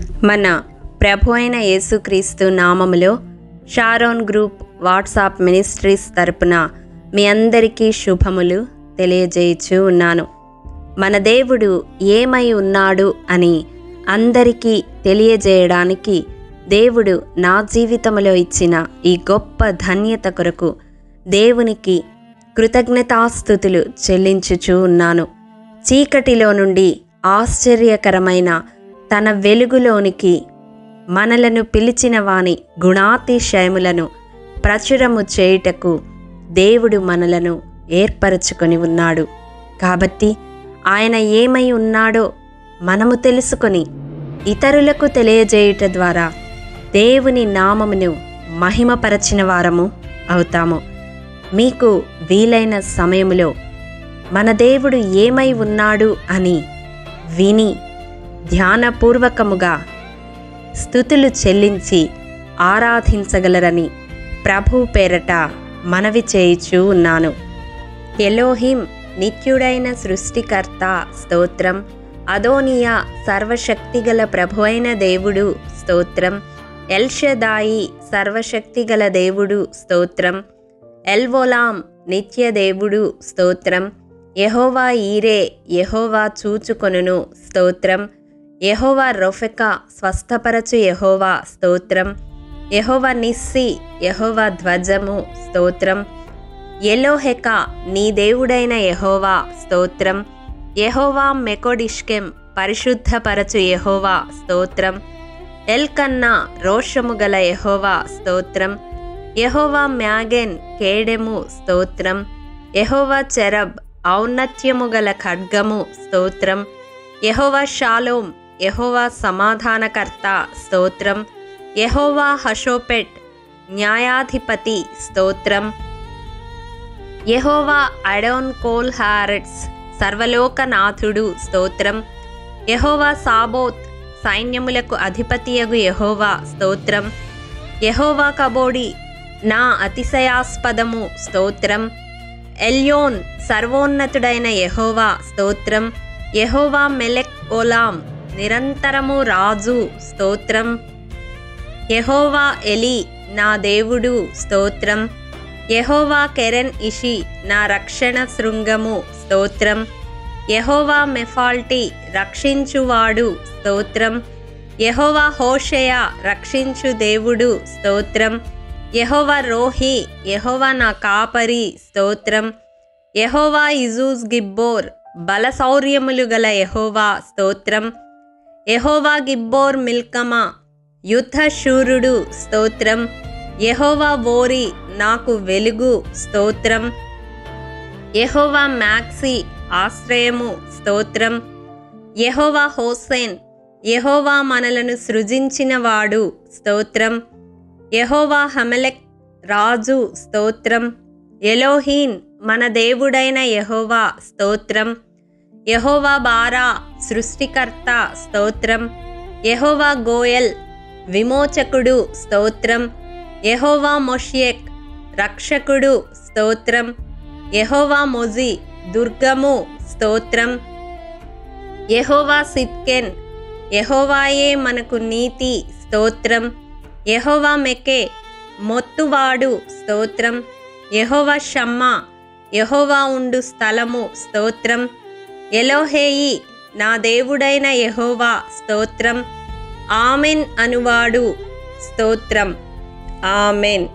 మన ప్రభు అయిన యేసుక్రీస్తు నామములో షారోన్ గ్రూప్ వాట్సాప్ మినిస్ట్రీస్ తరపున మీ అందరికీ శుభములు తెలియజేయచ్చు ఉన్నాను. మన దేవుడు ఏమై ఉన్నాడు అని అందరికీ తెలియజేయడానికి దేవుడు నా జీవితంలో ఇచ్చిన ఈ గొప్ప ధన్యత కొరకు దేవునికి కృతజ్ఞతాస్తుతులు చెల్లించుచూ ఉన్నాను. చీకటిలో నుండి ఆశ్చర్యకరమైన తన వెలుగులోనికి మనలను పిలిచిన వాని గుణాతిశయములను ప్రచురము చేయుటకు దేవుడు మనలను ఏర్పరచుకొని ఉన్నాడు. కాబట్టి ఆయన ఏమై ఉన్నాడో మనము తెలుసుకొని ఇతరులకు తెలియజేయుట ద్వారా దేవుని నామమును మహిమపరచిన వారము అవుతాము. మీకు వీలైన సమయములో మన దేవుడు ఏమై ఉన్నాడు అని విని ధ్యానపూర్వకముగా స్తుతులు చెల్లించి ఆరాధించగలరని ప్రభు పేరట మనవి చేయుచూ ఉన్నాను. ఎలోహిం నిత్యుడైన సృష్టికర్త స్తోత్రం. అదోనియా సర్వశక్తిగల ప్రభు అయిన దేవుడు స్తోత్రం. ఎల్షదాయి సర్వశక్తిగల దేవుడు స్తోత్రం. ఎల్వోలాం నిత్య దేవుడు స్తోత్రం. యెహోవా ఈరే యెహోవా చూచుకొనును స్తోత్రం. యెహోవా రొఫెకా స్వస్థపరచు యెహోవా స్తోత్రం. యెహోవా నిస్సి యెహోవా ధ్వజము స్తోత్రం. ఎలోహెకా నీ దేవుడైన యెహోవా స్తోత్రం. యెహోవా మెకోడిష్కెం పరిశుద్ధపరచు యెహోవా స్తోత్రం. ఎల్కన్నా రోషము గల యెహోవా స్తోత్రం. యెహోవా మ్యాగెన్ కేడెము స్తోత్రం. యెహోవా చెరబ్ ఔన్నత్యము గల ఖడ్గము స్తోత్రం. యెహోవా షాలోం యెహోవా సమాధానకర్త స్తోత్రం. యెహోవా హషోపెట్ న్యాయాధిపతి స్తోత్రం. యెహోవా అడోన్ కోల్ హారెట్స్ సర్వలోకనాథుడు స్తోత్రం. యెహోవా సాబోత్ సైన్యములకు అధిపతియగు యెహోవా స్తోత్రం. యెహోవా కబోడి నా అతిశయాస్పదము స్తోత్రం. ఎల్యోన్ సర్వోన్నతుడైన యెహోవా స్తోత్రం. యెహోవా మెలెక్ ఓలాం నిరంతరము రాజు స్తోత్రం. యెహోవా ఎలి నా దేవుడు స్తోత్రం. యెహోవా కెరెన్ ఇషి నా రక్షణ శృంగము స్తోత్రం. యెహోవా మెఫాల్టి రక్షించువాడు స్తోత్రం. యెహోవా హోషేయ రక్షించు దేవుడు స్తోత్రం. యెహోవా రోహి యెహోవా నా కాపరి స్తోత్రం. యెహోవా ఇజూజ్ గిబ్బోర్ బలశౌర్యములు గల యెహోవా స్తోత్రం. యెహోవా గిబ్బోర్ మిల్కమా యుద్ధశూరుడు స్తోత్రం. యెహోవా ఓరి నాకు వెలుగు స్తోత్రం. యెహోవా మ్యాక్సి ఆశ్రయము స్తోత్రం. యెహోవా హోసేన్ యెహోవా మనలను సృజించినవాడు స్తోత్రం. యెహోవా హమెలెక్ రాజు స్తోత్రం. ఎలోహీన్ మన దేవుడైన యెహోవా స్తోత్రం. యెహోవా బారా సృష్టికర్త స్తోత్రం. యెహోవా గోయల్ విమోచకుడు స్తోత్రం. యెహోవా మొషియెక్ రక్షకుడు స్తోత్రం. యెహోవా మొజి దుర్గము స్తోత్రం. యెహోవా సిద్కెన్ యెహోవాయే మనకు నీతి స్తోత్రం. యెహోవా మెకే మొత్తువాడు స్తోత్రం. యెహోవా షమ్మా యెహోవా ఉండు స్థలము స్తోత్రం. ఎలోహేయి నా దేవుడైన యెహోవా స్తోత్రం. ఆమెన్ అనువాడు స్తోత్రం. ఆమెన్.